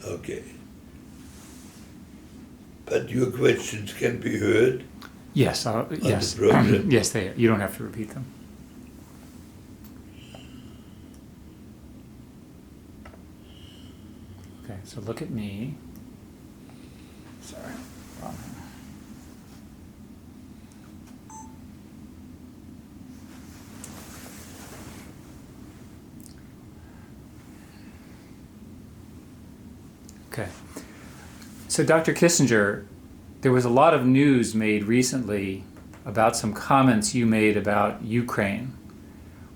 Okay. But your questions can be heard Yes, on yes. the program. Yes, you don't have to repeat them. Okay, so look at me. Sorry, wrong. Okay. So, Dr. Kissinger, there was a lot of news made recently about some comments you made about Ukraine.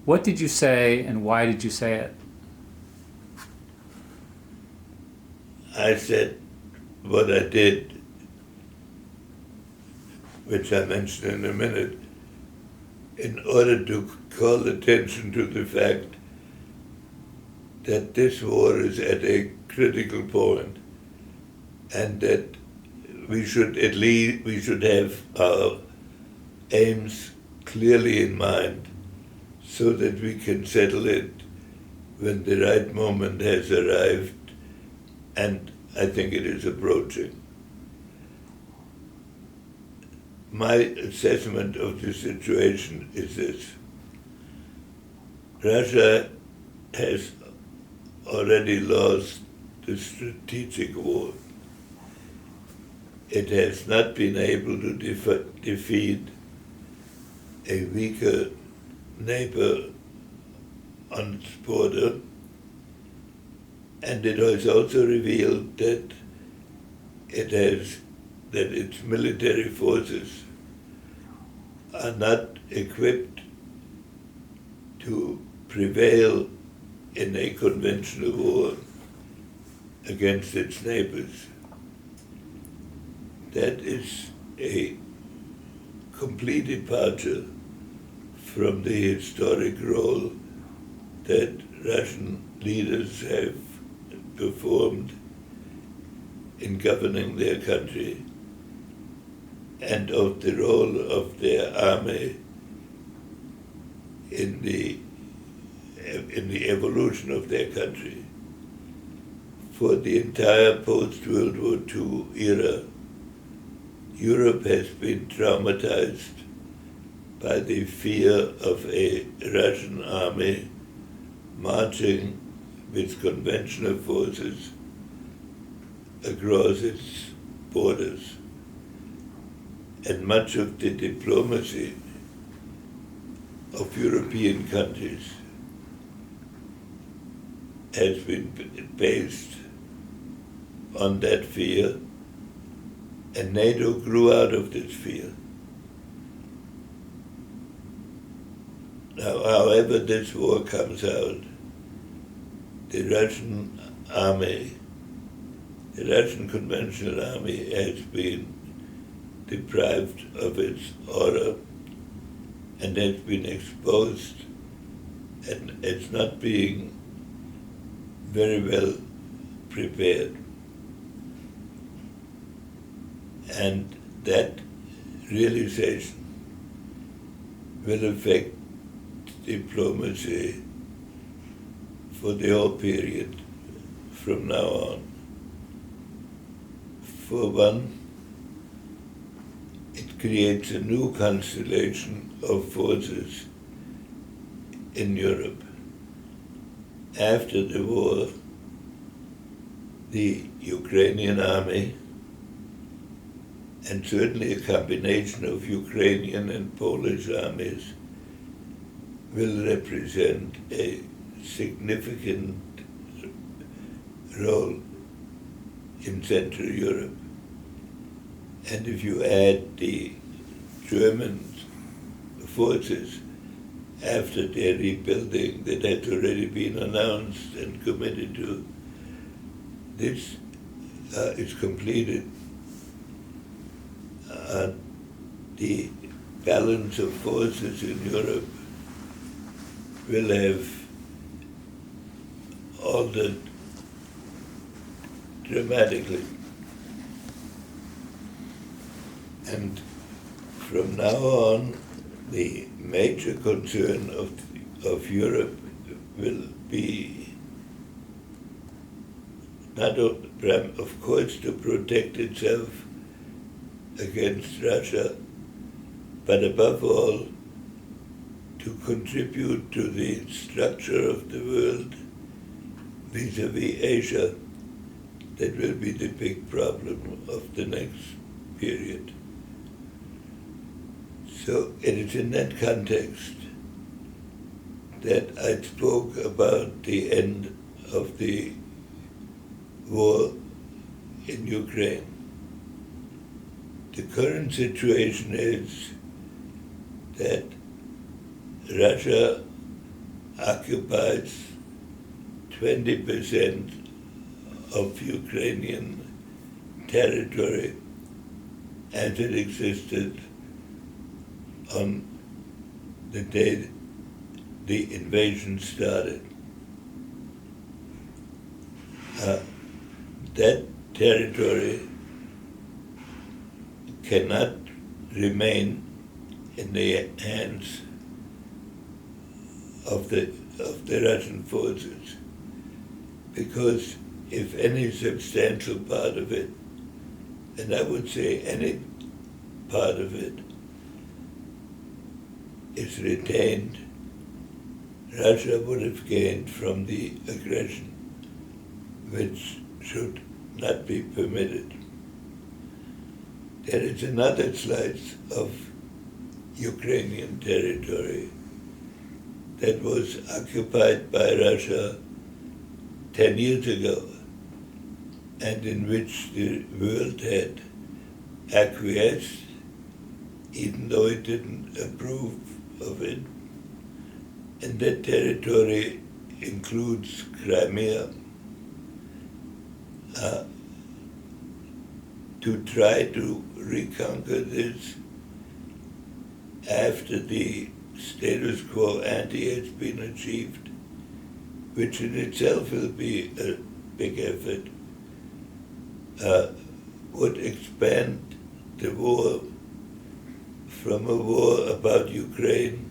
What did you say and why did you say it? I said what I did, which I mention in a minute, in order to call attention to the fact that this war is at a critical point and that we should have our aims clearly in mind so that we can settle it when the right moment has arrived, and I think it is approaching. My assessment of the situation is this. Russia has already lost the strategic war. It has not been able to defeat a weaker neighbor on its border, and it has also revealed that its military forces are not equipped to prevail in a conventional war against its neighbors. That is a complete departure from the historic role that Russian leaders have performed in governing their country, and of the role of their army in the evolution of their country. For the entire post-World War II era, Europe has been traumatized by the fear of a Russian army marching with conventional forces across its borders. And much of the diplomacy of European countries has been based on that fear, and NATO grew out of this fear. Now, however this war comes out, the Russian army, the Russian conventional army has been deprived of its order and has been exposed, and it's not being very well prepared. And that realization will affect diplomacy for the whole period from now on. For one, it creates a new constellation of forces in Europe. After the war, the Ukrainian army, and certainly a combination of Ukrainian and Polish armies, will represent a significant role in Central Europe. And if you add the German forces after their rebuilding that has already been announced and committed to, this is completed. The balance of forces in Europe will have altered dramatically. And from now on, the major concern of Europe will be of course, to protect itself against Russia, but above all, to contribute to the structure of the world vis-à-vis Asia. That will be the big problem of the next period. So it is in that context that I spoke about the end of the war in Ukraine. The current situation is that Russia occupies 20% of Ukrainian territory as it existed on the day the invasion started. That territory cannot remain in the hands of the Russian forces, because if any substantial part of it, and I would say any part of it, is retained, Russia would have gained from the aggression, which should not be permitted. There is another slice of Ukrainian territory that was occupied by Russia 10 years ago, and in which the world had acquiesced, even though it didn't approve of it. And that territory includes Crimea. To try to reconquer this after the status quo ante has been achieved, which in itself will be a big effort, would expand the war from a war about Ukraine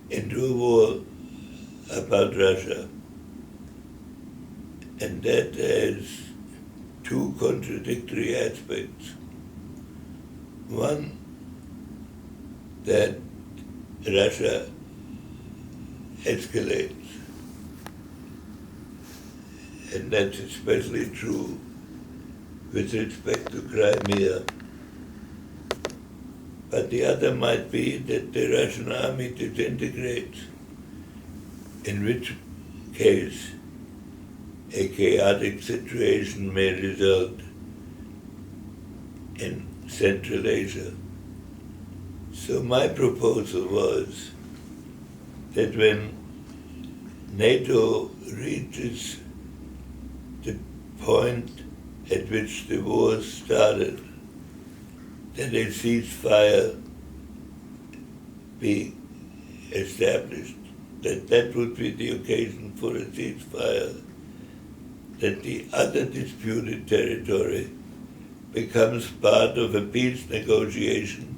into a war about Russia. And that has two contradictory aspects. One, that Russia escalates, and that's especially true with respect to Crimea. But the other might be that the Russian army disintegrates, in which case a chaotic situation may result in Central Asia. So my proposal was that when NATO reaches the point at which the war started, that a ceasefire be established, that would be the occasion for a ceasefire, that the other disputed territory becomes part of a peace negotiation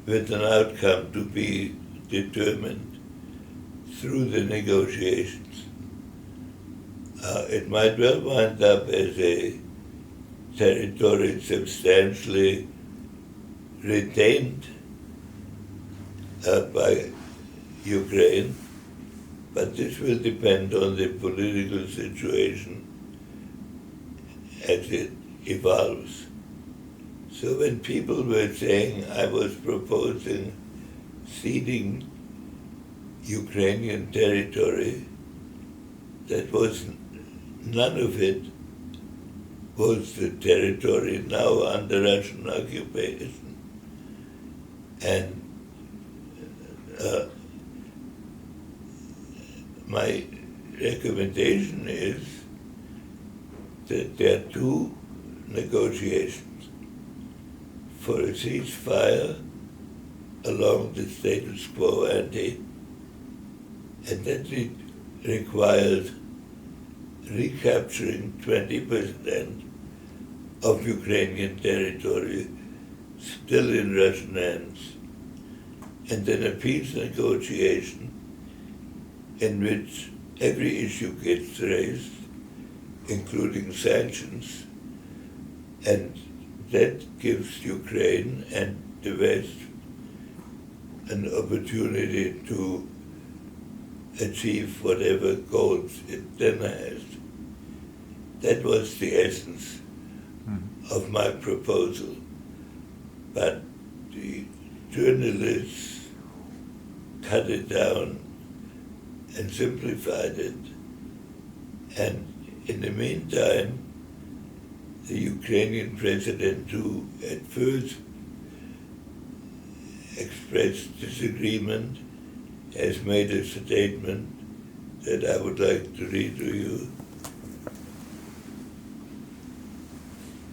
with an outcome to be determined through the negotiations. It might well wind up as a territory substantially retained by Ukraine, but this will depend on the political situation as it evolves. So when people were saying I was proposing ceding Ukrainian territory, that was none of it was the territory now under Russian occupation. And my recommendation is that there are two negotiations for a ceasefire along the status quo ante, and that it requires recapturing 20% of Ukrainian territory still in Russian hands, and then a peace negotiation in which every issue gets raised including sanctions, and that gives Ukraine and the West an opportunity to achieve whatever goals it then has. That was the essence of my proposal. But the journalists cut it down and simplified it. And in the meantime, the Ukrainian president, who at first expressed disagreement, has made a statement that I would like to read to you.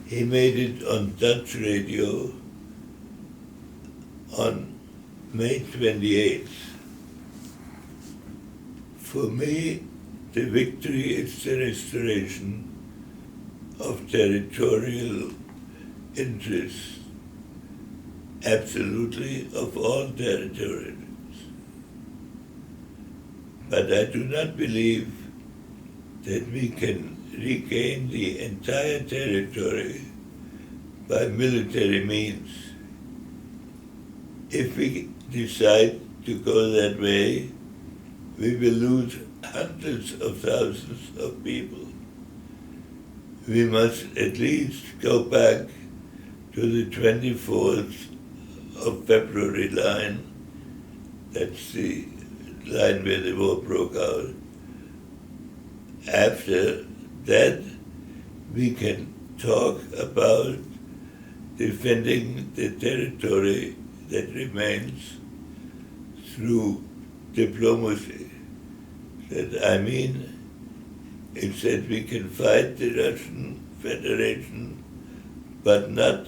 He made it on Dutch radio on May 28th. For me, the victory is the restoration of territorial interests, absolutely of all territories. But I do not believe that we can regain the entire territory by military means. If we decide to go that way, we will lose hundreds of thousands of people. We must at least go back to the 24th of February line. That's the line where the war broke out. After that, we can talk about defending the territory that remains through diplomacy. That I mean, it's that we can fight the Russian Federation, but not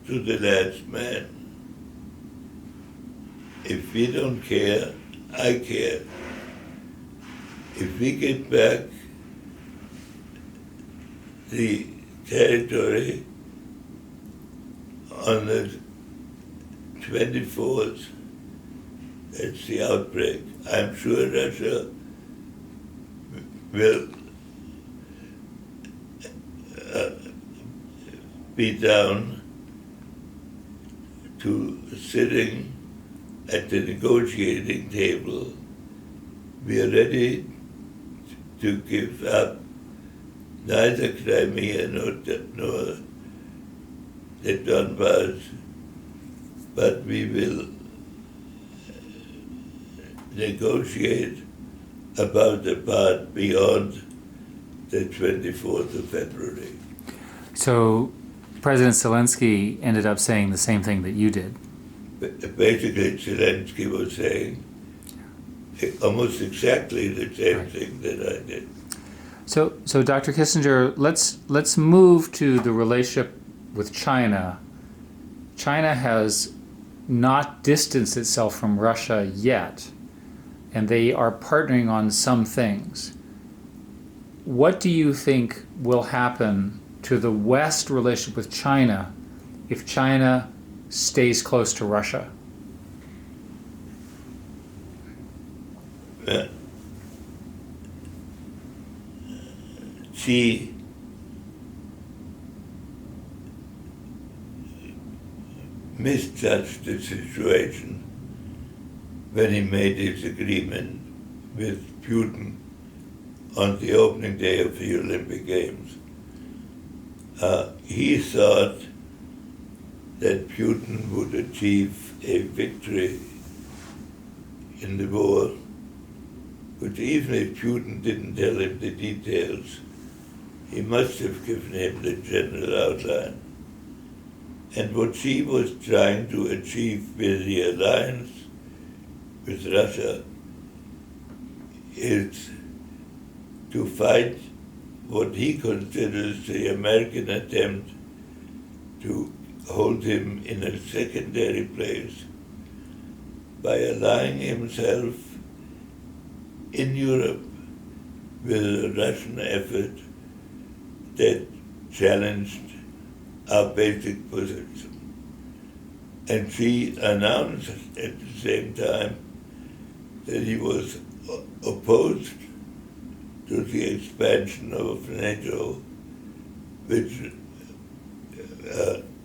to the last man. If we don't care, I care. If we get back the territory on the 24th, that's the outbreak, I'm sure Russia will be down to sitting at the negotiating table. We are ready to give up neither Crimea nor the Donbass, but we will negotiate about the part beyond the 24th of February. So President Zelensky ended up saying the same thing that you did. Basically, Zelensky was saying almost exactly the same thing that I did. So Dr. Kissinger, let's move to the relationship with China. China has not distanced itself from Russia yet, and they are partnering on some things. What do you think will happen to the West relationship with China if China stays close to Russia? Xi misjudged the situation when he made his agreement with Putin on the opening day of the Olympic Games. He thought that Putin would achieve a victory in the war, but even if Putin didn't tell him the details, he must have given him the general outline. And what she was trying to achieve with the alliance with Russia is to fight what he considers the American attempt to hold him in a secondary place by allying himself in Europe with a Russian effort that challenged our basic position. And she announced at the same time that he was opposed to the expansion of NATO, which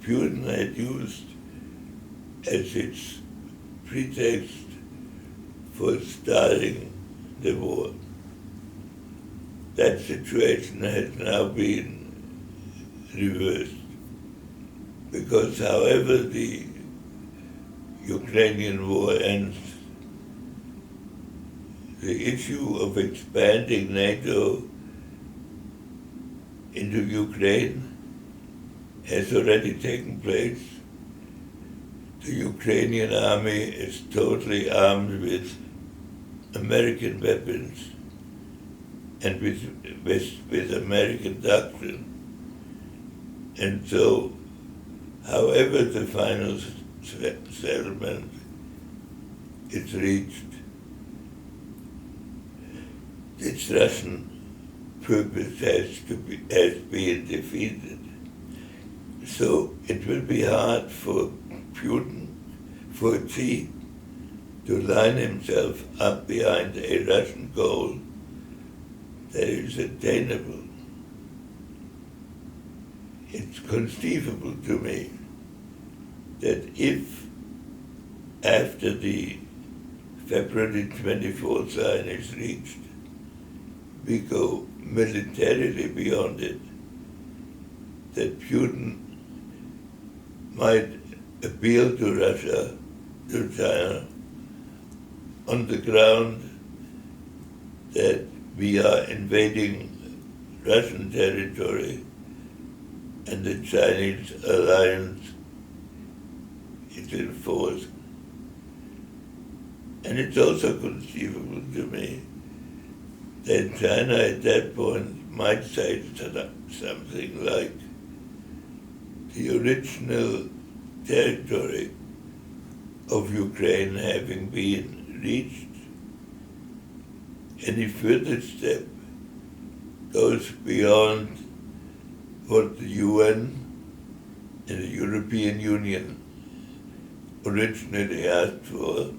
Putin had used as its pretext for starting the war. That situation has now been reversed, because however the Ukrainian war ends, the issue of expanding NATO into Ukraine has already taken place. The Ukrainian army is totally armed with American weapons and with American doctrine. And so, however the final settlement is reached, its Russian purpose has been defeated. So it will be hard for Putin, for Xi, to line himself up behind a Russian goal that is attainable. It's conceivable to me that if, after the February 24th sign is reached, we go militarily beyond it, that Putin might appeal to Russia, to China, on the ground that we are invading Russian territory and the Chinese alliance is in force. And it's also conceivable to me that China at that point might say something like, the original territory of Ukraine having been reached, any further step goes beyond what the UN and the European Union originally asked for,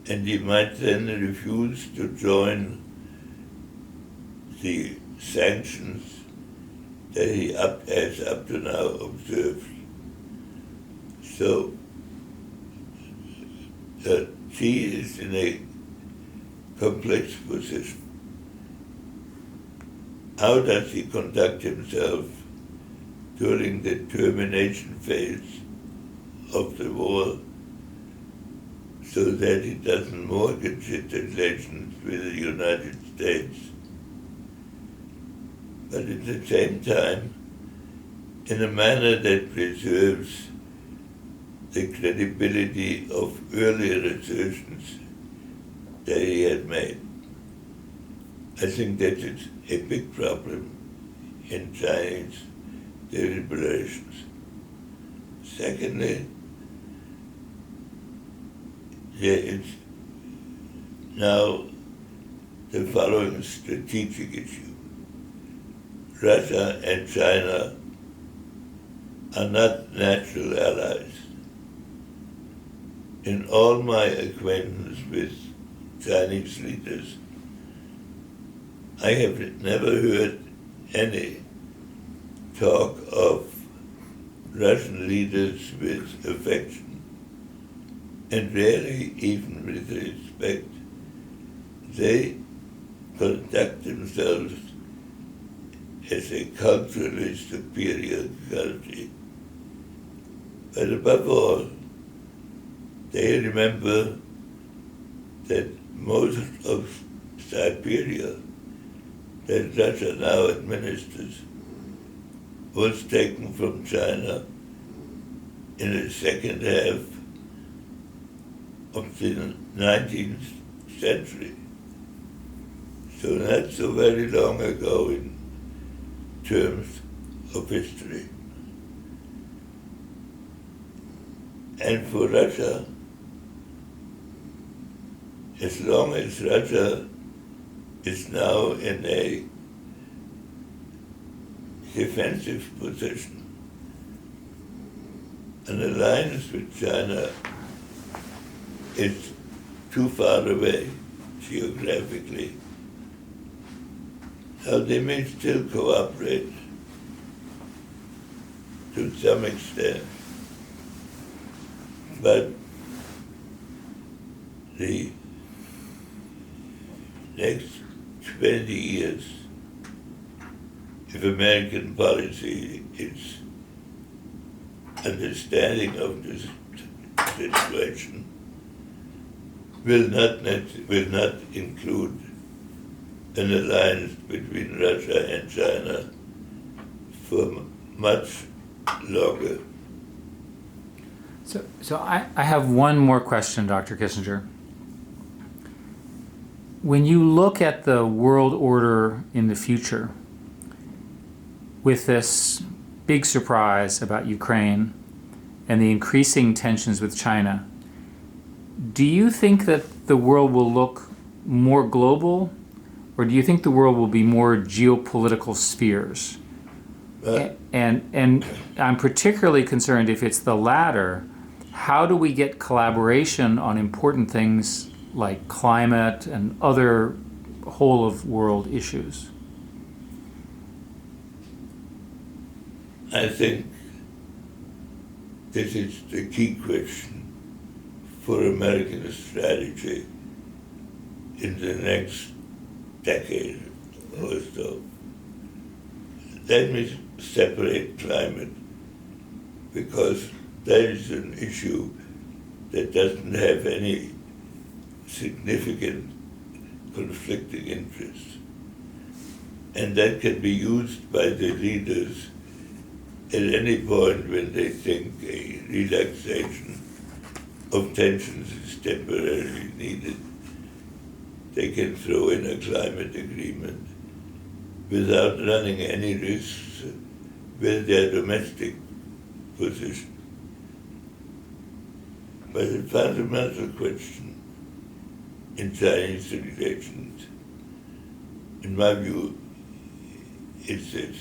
and he might then refuse to join the sanctions that he has up to now observed. So Xi is in a complex position. How does he conduct himself during the termination phase of the war so that he doesn't mortgage his relations with the United States, but at the same time in a manner that preserves the credibility of earlier assertions that he had made? I think that is a big problem in Chinese deliberations. Secondly, there is now the following strategic issue. Russia and China are not natural allies. In all my acquaintance with Chinese leaders, I have never heard any talk of Russian leaders with affection, and rarely even with respect. They conduct themselves as a culturally superior country. But above all, they remember that most of Siberia that Russia now administers was taken from China in the second half of the 19th century. So not so very long ago in terms of history. And for Russia, as long as Russia is now in a defensive position, an alliance with China is too far away geographically Now they may still cooperate to some extent, but the next 20 years, if American policy is understanding of this situation, will not include an alliance between Russia and China for much longer. So I have one more question, Dr. Kissinger. When you look at the world order in the future, with this big surprise about Ukraine and the increasing tensions with China, do you think that the world will look more global, or do you think the world will be more geopolitical spheres? And I'm particularly concerned if it's the latter. How do we get collaboration on important things like climate and other whole of world issues? I think this is the key question for American strategy in the next decade or so. Let me separate climate, because that is an issue that doesn't have any significant conflicting interests. And that can be used by the leaders at any point when they think a relaxation of tensions is temporarily needed. They can throw in a climate agreement without running any risks with their domestic position. But the fundamental question in Chinese relations, in my view, is this.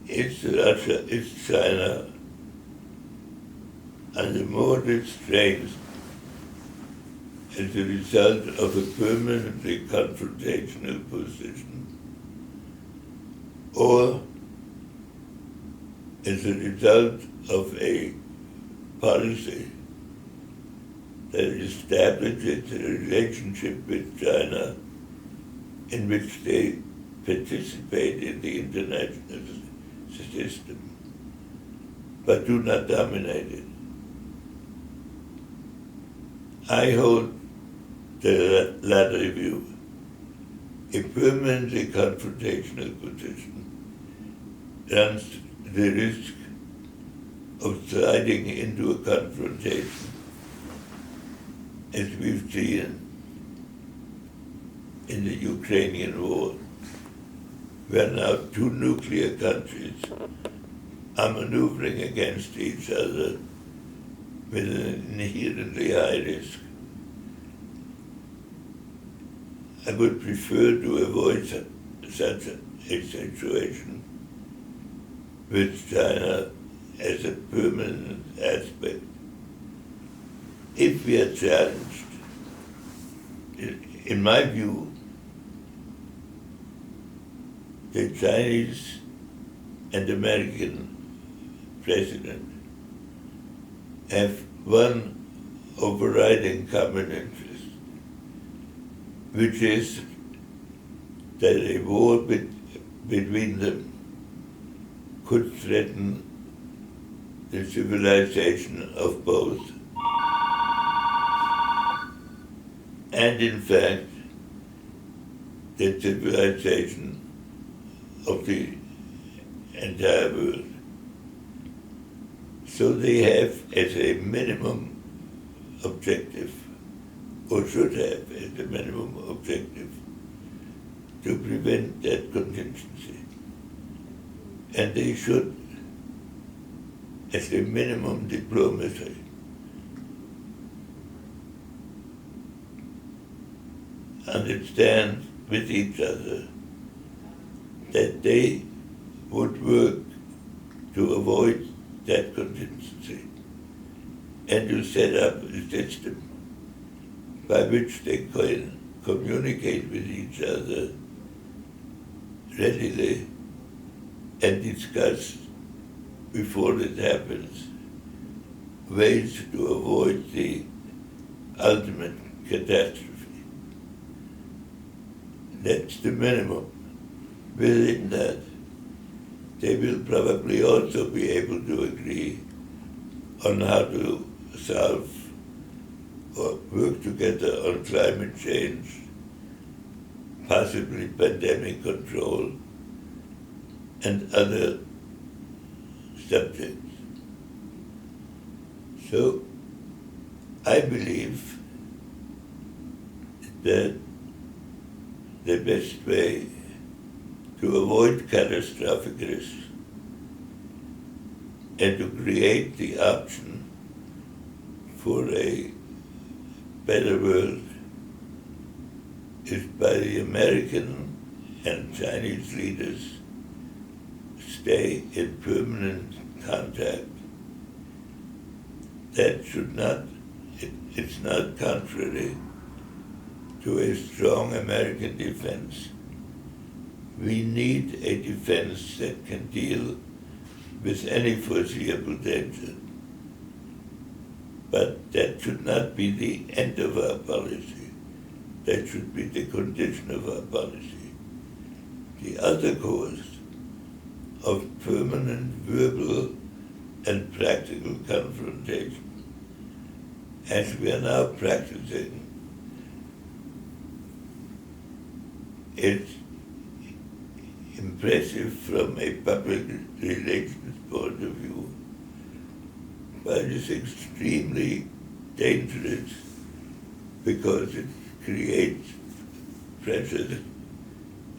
Is Russia, is China under more restraints as a result of a permanently confrontational position, or as a result of a policy that establishes a relationship with China in which they participate in the international system, but do not dominate it? I hold the latter view. A permanently confrontational position runs the risk of sliding into a confrontation, as we've seen in the Ukrainian war, where now two nuclear countries are maneuvering against each other with an inherently high risk. I would prefer to avoid such a situation with China as a permanent aspect. If we are challenged, in my view, the Chinese and American president have one overriding common interest, which is that a war between them could threaten the civilization of both. And in fact, the civilization of the entire world. So they have as a minimum objective, or should have as a minimum objective, to prevent that contingency. And they should, as a minimum diplomacy, understand with each other that they would work to avoid that contingency and to set up a system by which they can communicate with each other readily and discuss before it happens ways to avoid the ultimate catastrophe. That's the minimum. Within that, they will probably also be able to agree on how to solve or work together on climate change, possibly pandemic control, and other subjects. So I believe that the best way to avoid catastrophic risks and to create the option for a better world is by the American and Chinese leaders stay in permanent contact. That should not, it's not contrary to a strong American defense. We need a defense that can deal with any foreseeable danger. But that should not be the end of our policy. That should be the condition of our policy. The other course of permanent verbal and practical confrontation, as we are now practicing, is impressive from a public relations point of view, but it's extremely dangerous because it creates pressure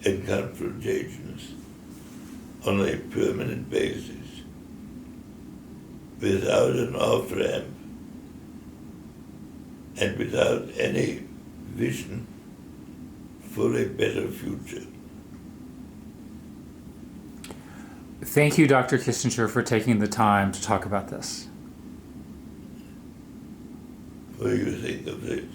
and confrontations on a permanent basis without an off-ramp and without any vision for a better future. Thank you, Dr. Kissinger, for taking the time to talk about this. What do you think of this?